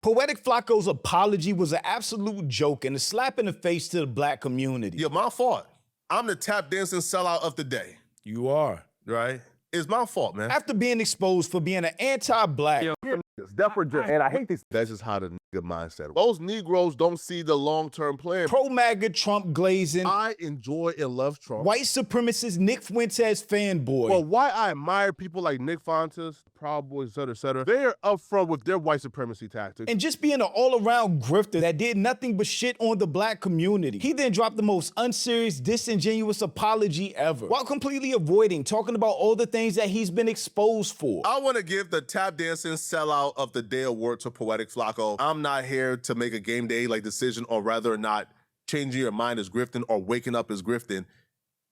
Poetik Flakko's apology was an absolute joke and a slap in the face to the black community. Yeah, my fault. I'm the tap dancing sellout of the day. You are. Right? It's my fault, man. After being exposed for being an anti-black. And I hate these. That's just how the nigga mindset. Most Negroes don't see the long-term plan. Pro-MAGA Trump glazing. I enjoy and love Trump. White supremacist Nick Fuentes fanboy. Well, why I admire people like Nick Fuentes, Proud Boys, et cetera, they're upfront with their white supremacy tactics. And just being an all-around grifter that did nothing but shit on the black community. He then dropped the most unserious, disingenuous apology ever, while completely avoiding talking about all the things that he's been exposed for. I want to give the tap dancing sellout of the day award to Poetik Flakko. I'm not here to make a game day like decision on whether or not changing your mind is grifting or waking up is grifting.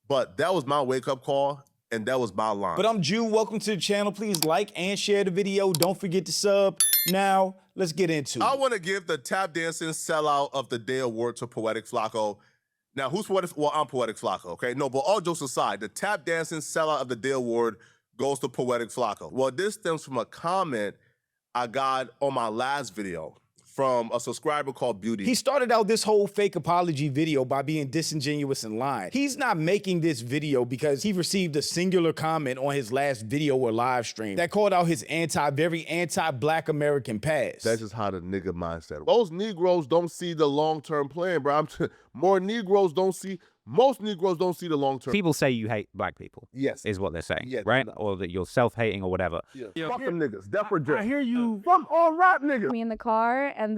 But that was my wake-up call, and that was my line. But I'm Jew. Welcome to the channel. Please like and share the video. Don't forget to sub. Now, let's get into it. I want to give the tap dancing sellout of the day award to Poetik Flakko. Now, who's Poetik? Well, I'm Poetik Flakko, okay? No, but all jokes aside, the tap dancing sellout of the day award goes to Poetik Flakko. Well, this stems from a comment I got on my last video from a subscriber called Beauty. He started out this whole fake apology video by being disingenuous and lying. He's not making this video because he received a singular comment on his last video or live stream that called out his very anti-black American past. That's just how the nigga mindset. Most Negroes don't see the long-term plan, bro. Most Negroes don't see the long-term. People say you hate black people. Yes. Is what they're saying. Yes. Right? Or that you're self-hating or whatever. Yeah. Fuck them niggas. Definitely. I hear you. Fuck all rap niggas. Me in the car and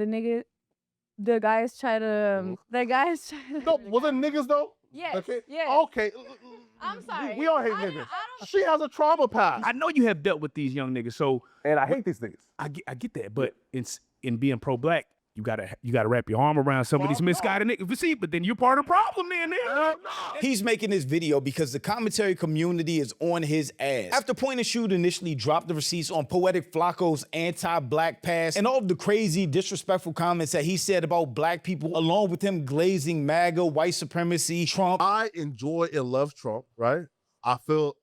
the guys try to, No, was it niggas though? Yes, Okay. yes. Okay. I'm sorry. We all hate niggas. She has a trauma past. I know you have dealt with these young niggas, so And I hate these niggas. I get that. But in being pro-black, you gotta wrap your arm around some of these misguided niggas. But see, but then you're part of the problem, then. He's making this video because the commentary community is on his ass. After Point and Shoot initially dropped the receipts on Poetik Flakko's anti-black past and all of the crazy, disrespectful comments that he said about black people, along with him glazing MAGA, white supremacy, Trump. I enjoy and love Trump, right? I feel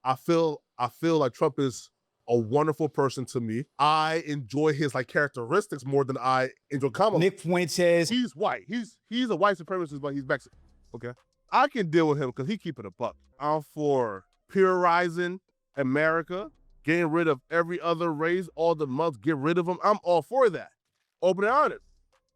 like Trump is a wonderful person to me. I enjoy his characteristics more than I enjoy Kamala. Nick Fuentes. He's white. He's a white supremacist, but he's Mexican. Okay. I can deal with him because he keeping a buck. I'm for purizing America, getting rid of every other race, all the months, get rid of them. I'm all for that. Open and honest.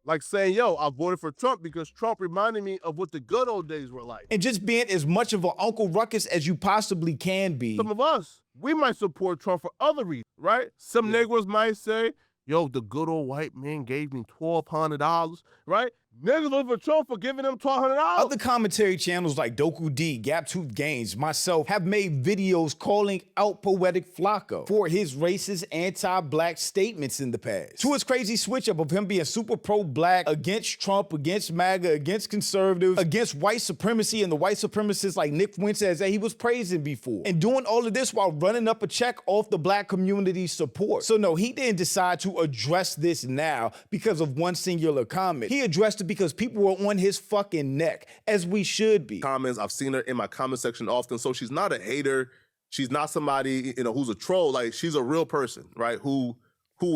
Like saying, yo, I voted for Trump because Trump reminded me of what the good old days were like. And just being as much of an Uncle Ruckus as you possibly can be. Some of us, we might support Trump for other reasons, right? Some Negroes might say, yo, the good old white man gave me $1,200, right? Niggas voted for Trump for giving them $1,200. Other commentary channels like Doku D, Gap Tooth Games, myself, have made videos calling out Poetik Flakko for his racist, anti-black statements in the past. To his crazy switch up of him being super pro-black, against Trump, against MAGA, against conservatives, against white supremacy and the white supremacists like Nick Fuentes that he was praising before. And doing all of this while running up a check off the black community's support. So no, he didn't decide to address this now because of one singular comment. He addressed it because people were on his fucking neck, as we should be. Comments, I've seen her in my comment section often, so she's not a hater. She's not somebody, who's a troll. Like, she's a real person, right, who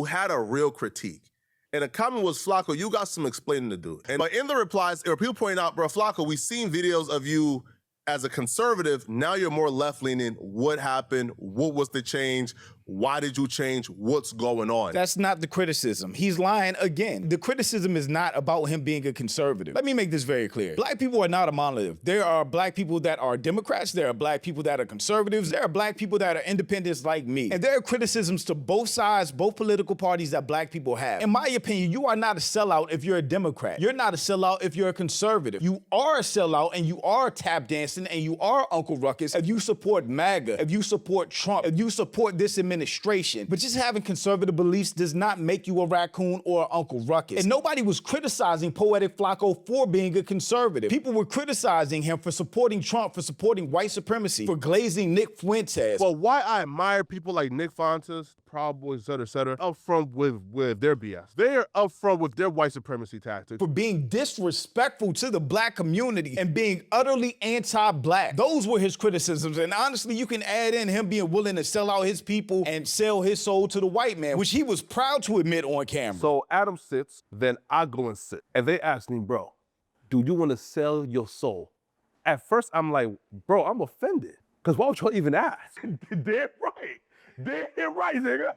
had a real critique. And the comment was, Flakko, you got some explaining to do. But in the replies, there were people pointing out, bro, Flakko, we've seen videos of you as a conservative. Now you're more left-leaning. What happened? What was the change? Why did you change? What's going on? That's not the criticism. He's lying again. The criticism is not about him being a conservative. Let me make this very clear. Black people are not a monolith. There are black people that are Democrats. There are black people that are conservatives. There are black people that are independents like me. And there are criticisms to both sides, both political parties that black people have. In my opinion, you are not a sellout if you're a Democrat. You're not a sellout if you're a conservative. You are a sellout and you are tap dancing and you are Uncle Ruckus if you support MAGA, if you support Trump, if you support this administration. But just having conservative beliefs does not make you a raccoon or an Uncle Ruckus. And nobody was criticizing Poetik Flakko for being a conservative. People were criticizing him for supporting Trump, for supporting white supremacy, for glazing Nick Fuentes. Well, why I admire people like Nick Fuentes, Proud Boys, et cetera, upfront with their BS. They are upfront with their white supremacy tactics. For being disrespectful to the black community and being utterly anti-black. Those were his criticisms. And honestly, you can add in him being willing to sell out his people and sell his soul to the white man, which he was proud to admit on camera. So Adam sits, then I go and sit. And they ask me, bro, do you want to sell your soul? At first, I'm like, bro, I'm offended. Because why would y'all even ask? Damn right. Damn right, nigga.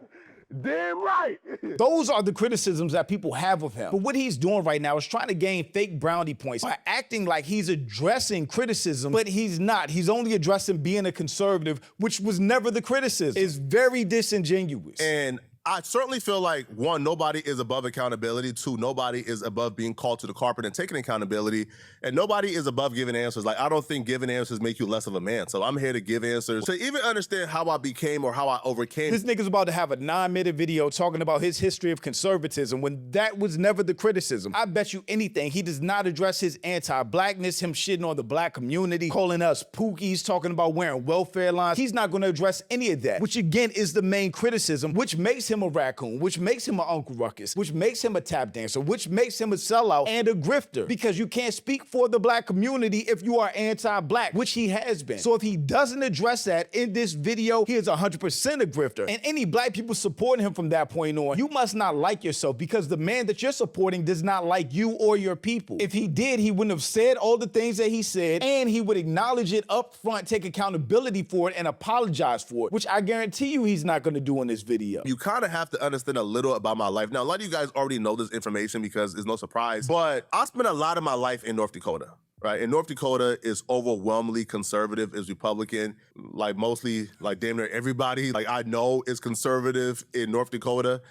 Damn right. Those are the criticisms that people have of him. But what he's doing right now is trying to gain fake brownie points by acting like he's addressing criticism, but he's not. He's only addressing being a conservative, which was never the criticism. It's very disingenuous. And I certainly feel like, one, nobody is above accountability. Two, nobody is above being called to the carpet and taking accountability. And nobody is above giving answers. Like, I don't think giving answers make you less of a man. So I'm here to give answers. To even understand how I became or how I overcame. This nigga's about to have a 9-minute video talking about his history of conservatism when that was never the criticism. I bet you anything he does not address his anti-blackness, him shitting on the black community, calling us pookies, talking about wearing welfare lines. He's not gonna address any of that, which again is the main criticism, which makes him a raccoon, which makes him an Uncle Ruckus, which makes him a tap dancer, which makes him a sellout and a grifter, because you can't speak for the black community if you are anti-black, which he has been. So if he doesn't address that in this video, he is 100% a grifter. And any black people supporting him from that point on, you must not like yourself, because the man that you're supporting does not like you or your people. If he did, he wouldn't have said all the things that he said, and he would acknowledge it up front, take accountability for it, and apologize for it, which I guarantee you he's not gonna do in this video. You kind of have to understand a little about my life. Now, a lot of you guys already know this information because it's no surprise, but I spent a lot of my life in North Dakota, right? And North Dakota is overwhelmingly conservative, is Republican, like mostly, like damn near everybody, like I know is conservative in North Dakota.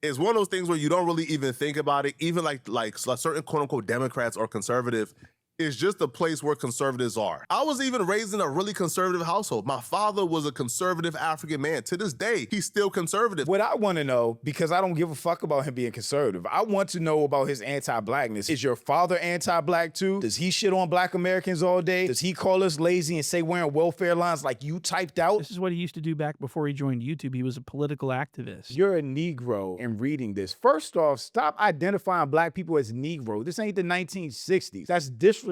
It's one of those things where you don't really even think about it, even like certain quote unquote Democrats or conservative. Is just a place where conservatives are. I was even raised in a really conservative household. My father was a conservative African man. To this day, he's still conservative. What I want to know, because I don't give a fuck about him being conservative, I want to know about his anti-blackness. Is your father anti-black too? Does he shit on black Americans all day? Does he call us lazy and say wearing welfare lines like you typed out? This is what he used to do back before he joined YouTube. He was a political activist. You're a Negro in reading this. First off, stop identifying black people as Negro. This ain't the 1960s. That's disrespectful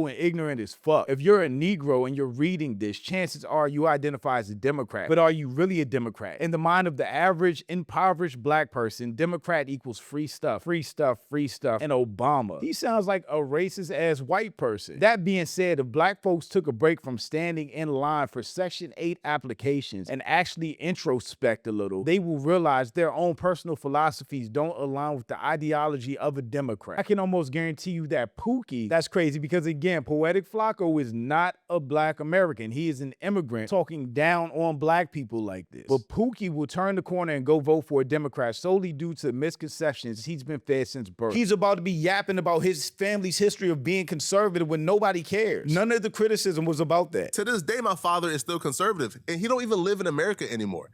and ignorant as fuck. If you're a Negro and you're reading this, chances are you identify as a Democrat. But are you really a Democrat? In the mind of the average impoverished black person, Democrat equals free stuff, free stuff, free stuff, and Obama. He sounds like a racist ass white person. That being said, if black folks took a break from standing in line for Section 8 applications and actually introspect a little, they will realize their own personal philosophies don't align with the ideology of a Democrat. I can almost guarantee you that Pookie, that's crazy because again, Poetik Flakko is not a black American. He is an immigrant talking down on black people like this. But Pookie will turn the corner and go vote for a Democrat solely due to misconceptions he's been fed since birth. He's about to be yapping about his family's history of being conservative when nobody cares. None of the criticism was about that. To this day, my father is still conservative, and he don't even live in America anymore.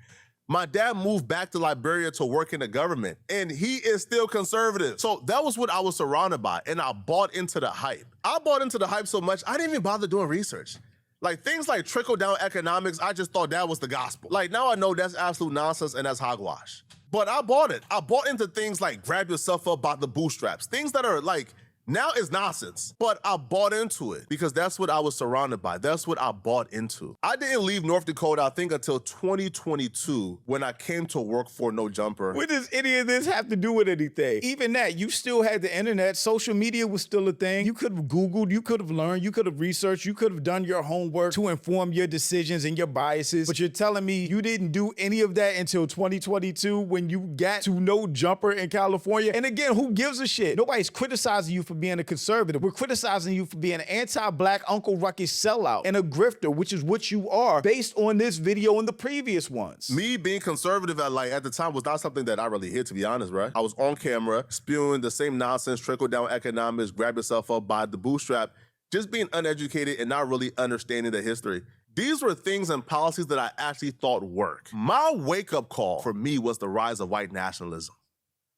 My dad moved back to Liberia to work in the government, and he is still conservative. So that was what I was surrounded by, and I bought into the hype. I bought into the hype so much, I didn't even bother doing research. Like things like trickle-down economics, I just thought that was the gospel. Like now I know that's absolute nonsense and that's hogwash. But I bought it. I bought into things like grab yourself up by the bootstraps, things that are like, now it's nonsense, but I bought into it because that's what I was surrounded by. That's what I bought into. I didn't leave North Dakota, I think, until 2022 when I came to work for No Jumper. What does any of this have to do with anything? Even that, you still had the internet. Social media was still a thing. You could have Googled, you could have learned, you could have researched, you could have done your homework to inform your decisions and your biases. But you're telling me you didn't do any of that until 2022 when you got to No Jumper in California? And again, who gives a shit? Nobody's criticizing you for being a conservative. We're criticizing you for being an anti-black Uncle Ruckus sellout and a grifter, which is what you are based on this video and the previous ones. Me being conservative at the time was not something that I really hid, to be honest, right? I was on camera spewing the same nonsense, trickle-down economics, grab yourself up by the bootstrap, just being uneducated and not really understanding the history. These were things and policies that I actually thought work. My wake-up call for me was the rise of white nationalism.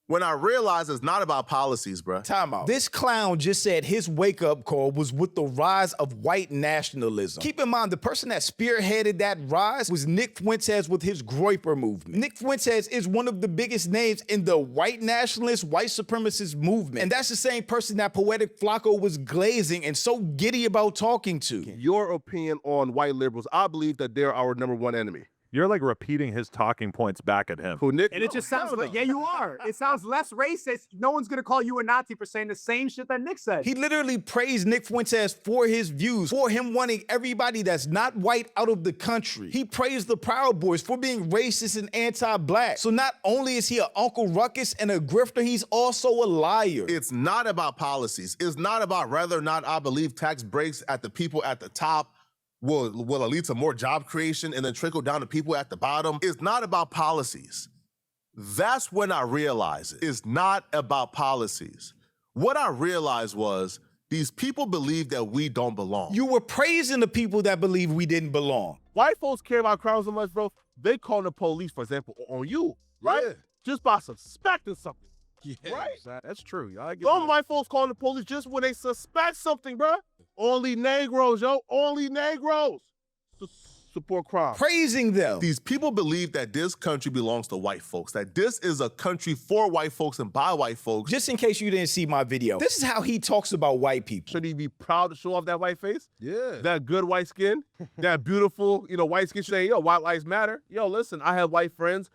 When I realized it's not about policies, bruh. Time out. This clown just said his wake-up call was with the rise of white nationalism. Keep in mind, the person that spearheaded that rise was Nick Fuentes with his Groyper movement. Nick Fuentes is one of the biggest names in the white nationalist, white supremacist movement. And that's the same person that Poetik Flakko was glazing and so giddy about talking to. Your opinion on white liberals, I believe that they're our #1 enemy. You're like repeating his talking points back at him. Who, Nick? And it just sounds like, yeah, you are. It sounds less racist. No one's going to call you a Nazi for saying the same shit that Nick said. He literally praised Nick Fuentes for his views, for him wanting everybody that's not white out of the country. He praised the Proud Boys for being racist and anti-black. So not only is he an Uncle Ruckus and a grifter, he's also a liar. It's not about policies. It's not about whether or not I believe tax breaks at the people at the top will lead to more job creation and then trickle down to people at the bottom. It's not about policies. That's when I realized it's not about policies. What I realized was these people believe that we don't belong. You were praising the people that believe we didn't belong. White folks care about crime so much, bro. They call the police, for example, on you, right? Yeah. Just by suspecting something. Yeah, right? That's true. Y'all get Some white folks calling the police just when they suspect something, bro. Only Negroes, yo. Only Negroes support crime. Praising them. These people believe that this country belongs to white folks, that this is a country for white folks and by white folks. Just in case you didn't see my video, this is how he talks about white people. Should he be proud to show off that white face? Yeah. That good white skin? That beautiful, white skin saying, yo, white lives matter? Yo, listen, I have white friends,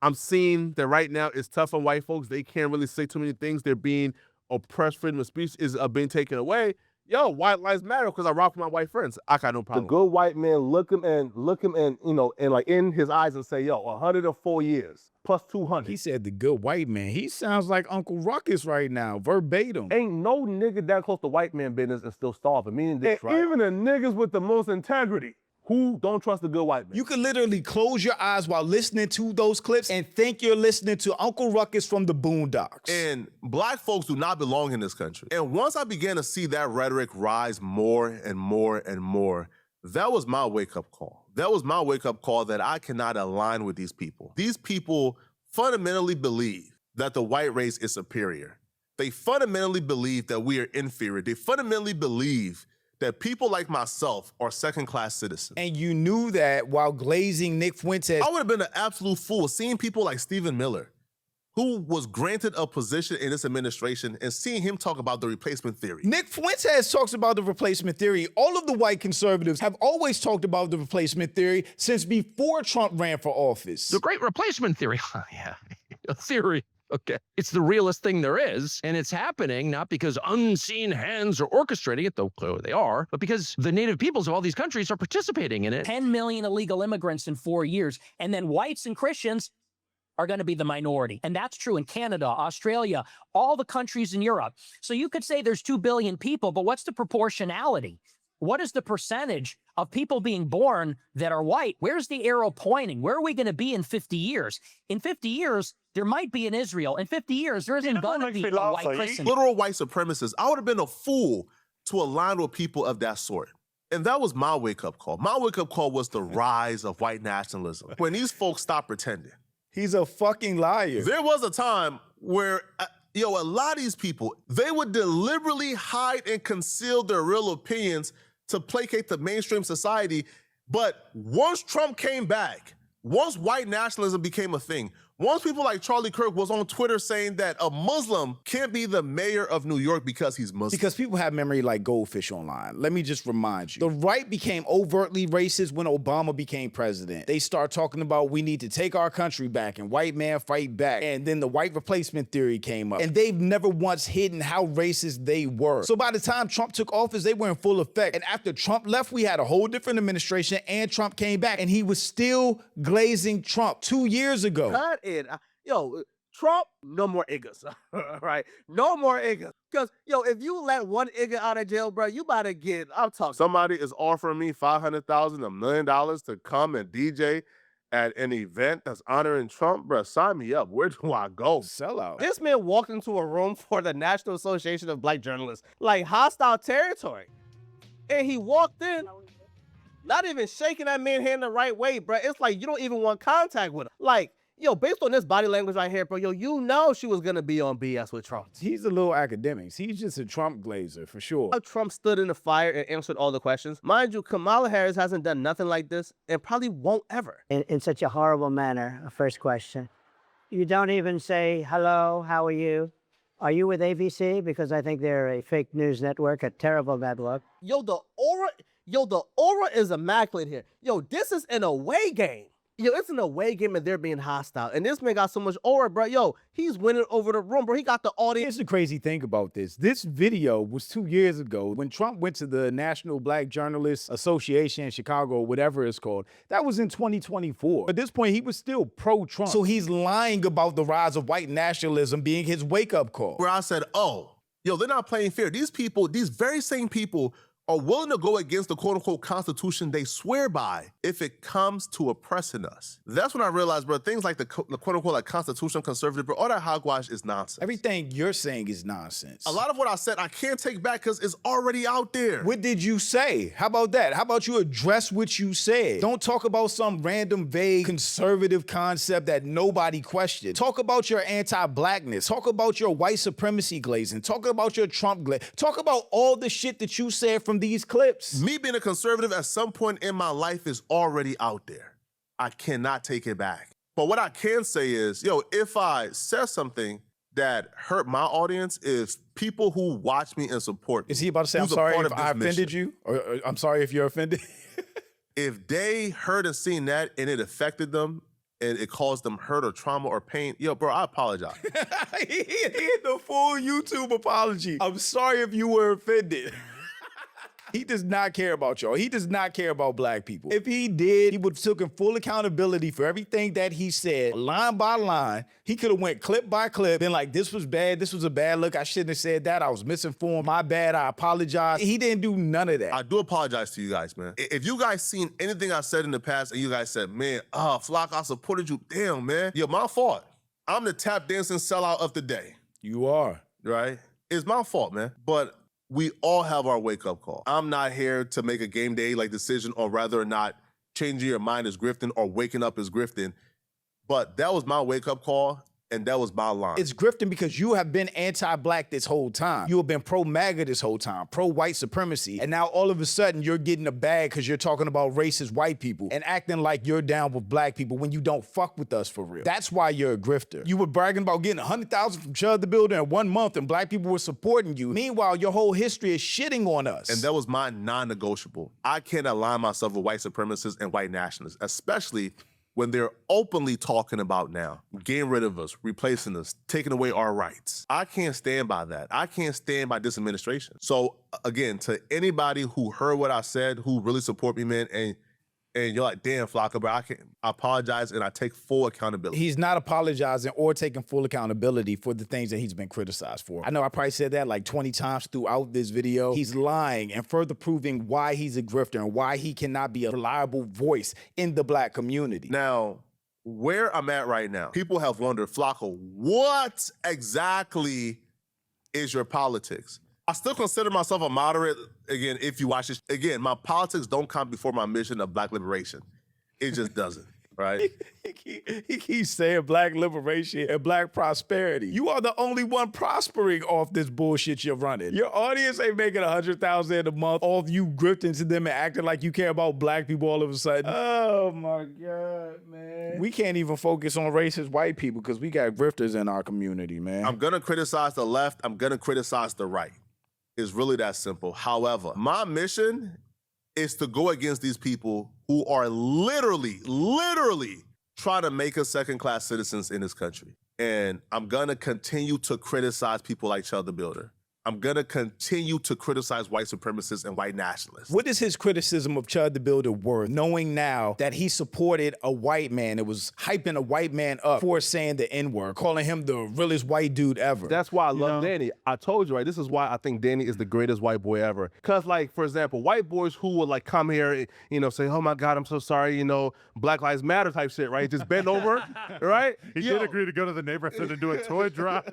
I'm seeing that right now it's tough on white folks. They can't really say too many things. They're being oppressed. Freedom of speech is being taken away. Yo, white lives matter because I rock with my white friends. I got no problem. The good white man look him and like in his eyes and say, yo, 104 years plus 200. He said the good white man. He sounds like Uncle Ruckus right now, verbatim. Ain't no nigga that close to white man business and still starving. Meaning this, right? Even the niggas with the most integrity who don't trust the good white man. You could literally close your eyes while listening to those clips and think you're listening to Uncle Ruckus from the Boondocks. And black folks do not belong in this country. And once I began to see that rhetoric rise more and more and more, that was my wake-up call. That was my wake-up call that I cannot align with these people. These people fundamentally believe that the white race is superior. They fundamentally believe that we are inferior. They fundamentally believe that people like myself are second-class citizens. And you knew that while glazing Nick Fuentes. I would have been an absolute fool seeing people like Stephen Miller, who was granted a position in this administration, and seeing him talk about the replacement theory. Nick Fuentes talks about the replacement theory. All of the white conservatives have always talked about the replacement theory since before Trump ran for office. The great replacement theory. Yeah, a theory. Okay. It's the realest thing there is, and it's happening not because unseen hands are orchestrating it, though clearly they are, but because the native peoples of all these countries are participating in it. 10 million illegal immigrants in 4 years, and then whites and Christians are going to be the minority. And that's true in Canada, Australia, all the countries in Europe. So you could say there's 2 billion people, but what's the proportionality? What is the percentage of people being born that are white? Where's the arrow pointing? Where are we going to be in 50 years? In 50 years, there might be in Israel. In 50 years, there isn't going to be a white Christian. Literal white supremacists. I would have been a fool to align with people of that sort. And that was my wake-up call. My wake-up call was the rise of white nationalism. When these folks stopped pretending. He's a fucking liar. There was a time where, a lot of these people, they would deliberately hide and conceal their real opinions to placate the mainstream society. But once Trump came back, once white nationalism became a thing, once people like Charlie Kirk was on Twitter saying that a Muslim can't be the mayor of New York because he's Muslim. Because people have memory like goldfish online. Let me just remind you. The right became overtly racist when Obama became president. They start talking about we need to take our country back and white man fight back. And then the white replacement theory came up. And they've never once hidden how racist they were. So by the time Trump took office, they were in full effect. And after Trump left, we had a whole different administration and Trump came back. And he was still glazing Trump 2 years ago. Cut it. Yo, Trump, no more niggas, right? No more niggas. Because, if you let one nigga out of jail, bro, you about to get, I'm talking. Somebody is offering me $500,000, $1 million to come and DJ at an event that's honoring Trump, bro. Sign me up. Where do I go? Sell out. This man walked into a room for the National Association of Black Journalists, like hostile territory. And he walked in, not even shaking that man's hand the right way, bro. It's like you don't even want contact with him. Like, based on this body language right here, bro, you know she was going to be on BS with Trump. He's a little academic. He's just a Trump glazer, for sure. Trump stood in the fire and answered all the questions. Mind you, Kamala Harris hasn't done nothing like this and probably won't ever. In such a horrible manner, a first question. You don't even say, hello, how are you? Are you with ABC? Because I think they're a fake news network, a terrible network. The aura, Yo, the aura is immaculate here. Yo, this is an away game. Yo, it's an away game and they're being hostile. And this man got so much aura, bro. Yo, he's winning over the room, bro. He got the audience. Here's the crazy thing about this. This video was 2 years ago when Trump went to the National Black Journalists Association in Chicago, or whatever it's called. That was in 2024. At this point, he was still pro-Trump. So he's lying about the rise of white nationalism being his wake-up call. Where I said, oh, yo, they're not playing fair. These people, these very same people are willing to go against the quote-unquote constitution they swear by if it comes to oppressing us. That's when I realized, bro, things like the quote-unquote like constitutional conservative, bro, all that hogwash is nonsense. Everything you're saying is nonsense. A lot of what I said, I can't take back because it's already out there. What did you say? How about that? How about you address what you said? Don't talk about some random, vague, conservative concept that nobody questioned. Talk about your anti-blackness. Talk about your white supremacy glazing. Talk about your Trump glaze. Talk about all the shit that you said from these clips. Me being a conservative at some point in my life is already out there. I cannot take it back. But what I can say is, yo, if I said something that hurt my audience, is people who watch me and support me. Is he about to say, I'm sorry if I offended you? Or I'm sorry if you're offended? If they heard and seen that and it affected them and it caused them hurt or trauma or pain, yo, bro, I apologize. He had the full YouTube apology. I'm sorry if you were offended. He does not care about y'all. He does not care about black people. If he did, he would have taken full accountability for everything that he said, line by line. He could have went clip by clip, been like, this was bad, this was a bad look, I shouldn't have said that, I was misinformed, my bad, I apologize. He didn't do none of that. I do apologize to you guys, man. If you guys seen anything I said in the past and you guys said, man, Flakko, I supported you, damn, man. Yo, my fault. I'm the tap dancing sellout of the day. You are. Right? It's my fault, man. But we all have our wake-up call. I'm not here to make a game day like decision on whether or not changing your mind is grifting or waking up is grifting. But that was my wake-up call, and that was my line. It's grifting because you have been anti-black this whole time. You have been pro-MAGA this whole time, pro-white supremacy. And now all of a sudden you're getting a bag because you're talking about racist white people and acting like you're down with black people when you don't fuck with us for real. That's why you're a grifter. You were bragging about getting 100,000 from Chud the Builder in 1 month and black people were supporting you. Meanwhile, your whole history is shitting on us. And that was my non-negotiable. I can't align myself with white supremacists and white nationalists, especially when they're openly talking about now getting rid of us, replacing us, taking away our rights. I can't stand by that. I can't stand by this administration. So again, to anybody who heard what I said, who really support me, man, and you're like, damn, Flakko, bro, I apologize and I take full accountability. He's not apologizing or taking full accountability for the things that he's been criticized for. I know I probably said that like 20 times throughout this video. He's lying and further proving why he's a grifter and why he cannot be a reliable voice in the black community. Now, where I'm at right now, people have wondered, Flakko, what exactly is your politics? I still consider myself a moderate. Again, if you watch this, again, my politics don't come before my mission of black liberation. It just doesn't, right? He keeps saying black liberation and black prosperity. You are the only one prospering off this bullshit you're running. Your audience ain't making 100,000 a month off you grifting to them and acting like you care about black people all of a sudden. Oh my God, man. We can't even focus on racist white people because we got grifters in our community, man. I'm gonna criticize the left. I'm gonna criticize the right. It's really that simple. However, my mission is to go against these people who are literally trying to make us second-class citizens in this country. And I'm gonna continue to criticize people like Chud the Builder. I'm gonna continue to criticize white supremacists and white nationalists. What is his criticism of Chud the Builder worth, knowing now that he supported a white man? It was hyping a white man up for saying the N-word, calling him the realest white dude ever. That's why I love Danny. I told you, right? This is why I think Danny is the greatest white boy ever. Because, like, for example, white boys who would, like, come here, you know, say, oh, my God, I'm so sorry, you know, Black Lives Matter type shit, right? Just bend over, right? He did agree to go to the neighborhood and do a toy drive.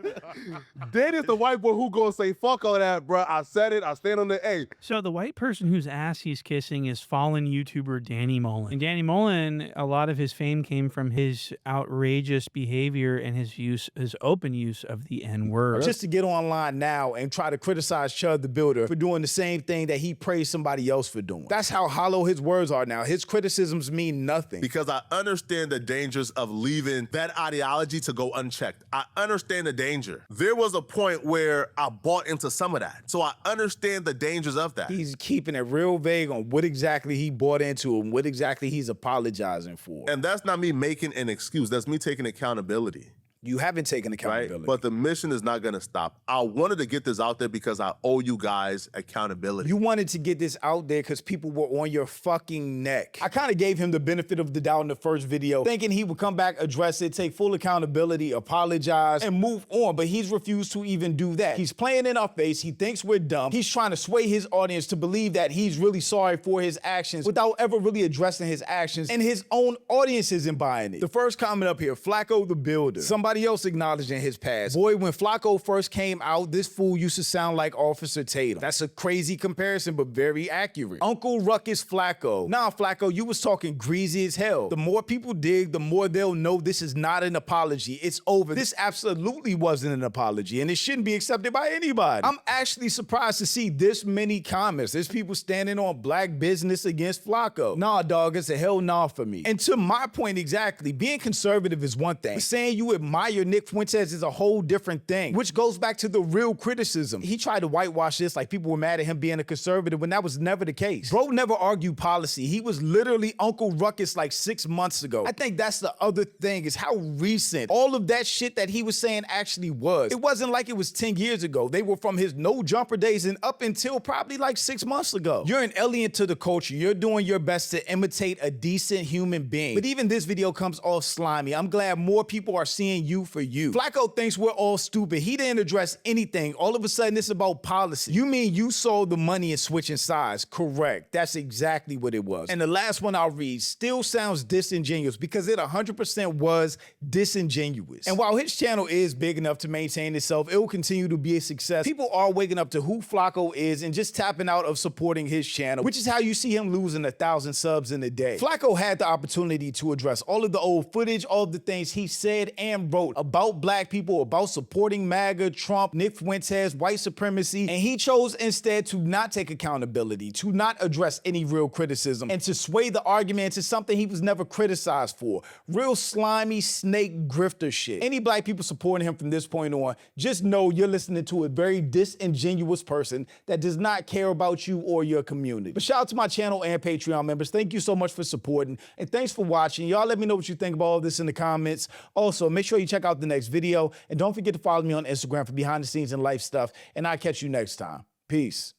Danny's the white boy who gonna say, fuck all that, bro. I said it. I stand on the A. So the white person whose ass he's kissing is fallen YouTuber Danny Mullen. And Danny Mullen, a lot of his fame came from his outrageous behavior and his open use of the N-word. Just to get online now and try to criticize Chud the Builder for doing the same thing that he praised somebody else for doing. That's how hollow his words are now. His criticisms mean nothing. Because I understand the dangers of leaving that ideology to go unchecked. I understand the danger. There was a point where I bought into some of that. So I understand the dangers of that. He's keeping it real vague on what exactly he bought into and what exactly he's apologizing for. And that's not me making an excuse. That's me taking accountability. You haven't taken accountability. Right? But the mission is not going to stop. I wanted to get this out there because I owe you guys accountability. You wanted to get this out there because people were on your fucking neck. I kind of gave him the benefit of the doubt in the first video, thinking he would come back, address it, take full accountability, apologize, and move on, but he's refused to even do that. He's playing in our face. He thinks we're dumb. He's trying to sway his audience to believe that he's really sorry for his actions without ever really addressing his actions, and his own audience isn't buying it. The first comment up here, Flakko the Builder. Somebody else acknowledging his past. Boy, when Flakko first came out, this fool used to sound like Officer Tatum. That's a crazy comparison, but very accurate. Uncle Ruckus Flakko. Nah, Flakko, you was talking greasy as hell. The more people dig, the more they'll know this is not an apology. It's over. This absolutely wasn't an apology, and it shouldn't be accepted by anybody. I'm actually surprised to see this many comments. There's people standing on black business against Flakko. Nah, dog, it's a hell nah for me. And to my point exactly, being conservative is one thing, but saying you admire Nick Fuentes is a whole different thing, which goes back to the real criticism. He tried to whitewash this like people were mad at him being a conservative when that was never the case. Bro never argued policy. He was literally Uncle Ruckus like 6 months ago. I think that's the other thing, is how recent all of that shit that he was saying actually was. It wasn't like it was 10 years ago. They were from his no jumper days and up until probably like 6 months ago. You're an alien to the culture. You're doing your best to imitate a decent human being. But even this video comes all slimy. I'm glad more people are seeing you for you. Flakko thinks we're all stupid. He didn't address anything. All of a sudden, it's about policy. You mean you saw the money and switching sides? Correct. That's exactly what it was. And the last one I'll read still sounds disingenuous because it 100% was disingenuous. And while his channel is big enough to maintain itself, it will continue to be a success. People are waking up to who Flakko is and just tapping out of supporting his channel, which is how you see him losing 1,000 subs in a day. Flakko had the opportunity to address all of the old footage, all of the things he said and wrote about black people, about supporting MAGA, Trump, Nick Fuentes, white supremacy, and he chose instead to not take accountability, to not address any real criticism, and to sway the argument into something he was never criticized for. Real slimy snake grifter shit. Any black people supporting him from this point on, just know you're listening to a very disingenuous person that does not care about you or your community. But shout out to my channel and Patreon members. Thank you so much for supporting, and thanks for watching. Y'all let me know what you think about all this in the comments. Also, make sure you check out the next video, and don't forget to follow me on Instagram for behind the scenes and life stuff, and I'll catch you next time. Peace.